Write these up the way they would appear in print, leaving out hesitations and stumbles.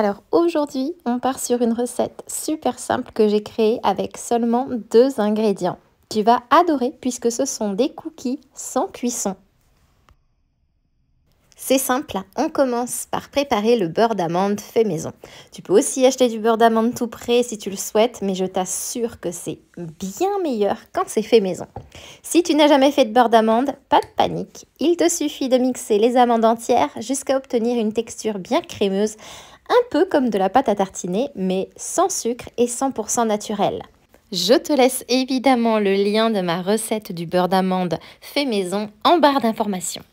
Alors aujourd'hui, on part sur une recette super simple que j'ai créée avec seulement 2 ingrédients. Tu vas adorer puisque ce sont des cookies sans cuisson. C'est simple, on commence par préparer le beurre d'amande fait maison. Tu peux aussi acheter du beurre d'amande tout prêt si tu le souhaites, mais je t'assure que c'est bien meilleur quand c'est fait maison. Si tu n'as jamais fait de beurre d'amande, pas de panique. Il te suffit de mixer les amandes entières jusqu'à obtenir une texture bien crémeuse, un peu comme de la pâte à tartiner, mais sans sucre et 100% naturel. Je te laisse évidemment le lien de ma recette du beurre d'amande fait maison en barre d'informations.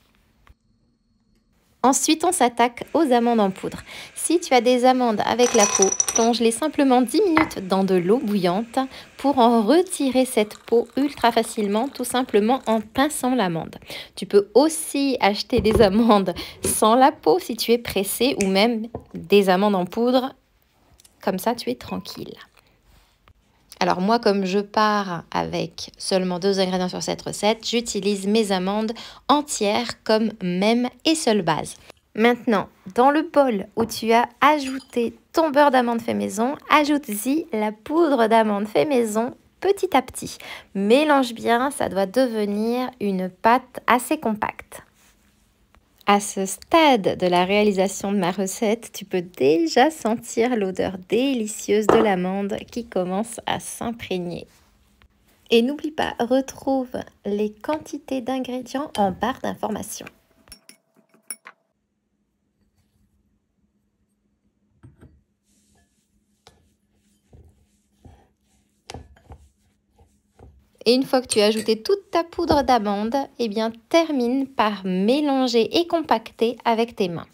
Ensuite, on s'attaque aux amandes en poudre. Si tu as des amandes avec la peau, plonge-les simplement 10 minutes dans de l'eau bouillante pour en retirer cette peau ultra facilement, tout simplement en pinçant l'amande. Tu peux aussi acheter des amandes sans la peau si tu es pressé ou même des amandes en poudre. Comme ça, tu es tranquille. Alors moi, comme je pars avec seulement 2 ingrédients sur cette recette, j'utilise mes amandes entières comme même et seule base. Maintenant, dans le bol où tu as ajouté ton beurre d'amande fait maison, ajoute-y la poudre d'amande fait maison petit à petit. Mélange bien, ça doit devenir une pâte assez compacte. À ce stade de la réalisation de ma recette, tu peux déjà sentir l'odeur délicieuse de l'amande qui commence à s'imprégner. Et n'oublie pas, retrouve les quantités d'ingrédients en barre d'informations. Et une fois que tu as ajouté toute ta poudre d'amande, eh bien termine par mélanger et compacter avec tes mains.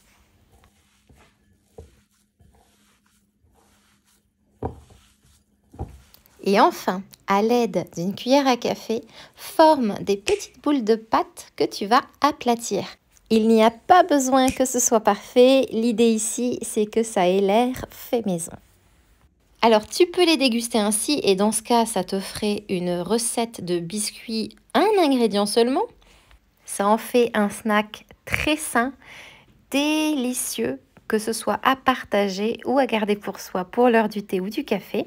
Et enfin, à l'aide d'une cuillère à café, forme des petites boules de pâte que tu vas aplatir. Il n'y a pas besoin que ce soit parfait, l'idée ici c'est que ça ait l'air fait maison. Alors tu peux les déguster ainsi et dans ce cas ça te ferait une recette de biscuits un ingrédient seulement. Ça en fait un snack très sain, délicieux, que ce soit à partager ou à garder pour soi pour l'heure du thé ou du café.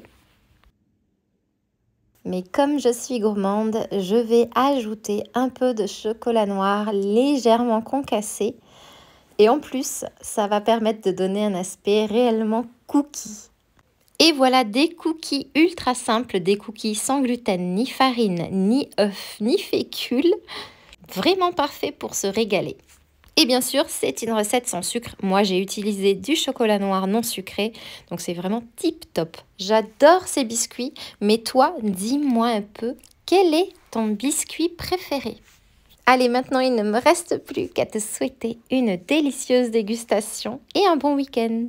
Mais comme je suis gourmande, je vais ajouter un peu de chocolat noir légèrement concassé. Et en plus, ça va permettre de donner un aspect réellement cookie. Et voilà des cookies ultra simples, des cookies sans gluten, ni farine, ni œufs, ni fécule. Vraiment parfait pour se régaler. Et bien sûr, c'est une recette sans sucre. Moi, j'ai utilisé du chocolat noir non sucré, donc c'est vraiment tip top. J'adore ces biscuits, mais toi, dis-moi un peu, quel est ton biscuit préféré? Allez, maintenant, il ne me reste plus qu'à te souhaiter une délicieuse dégustation et un bon week-end.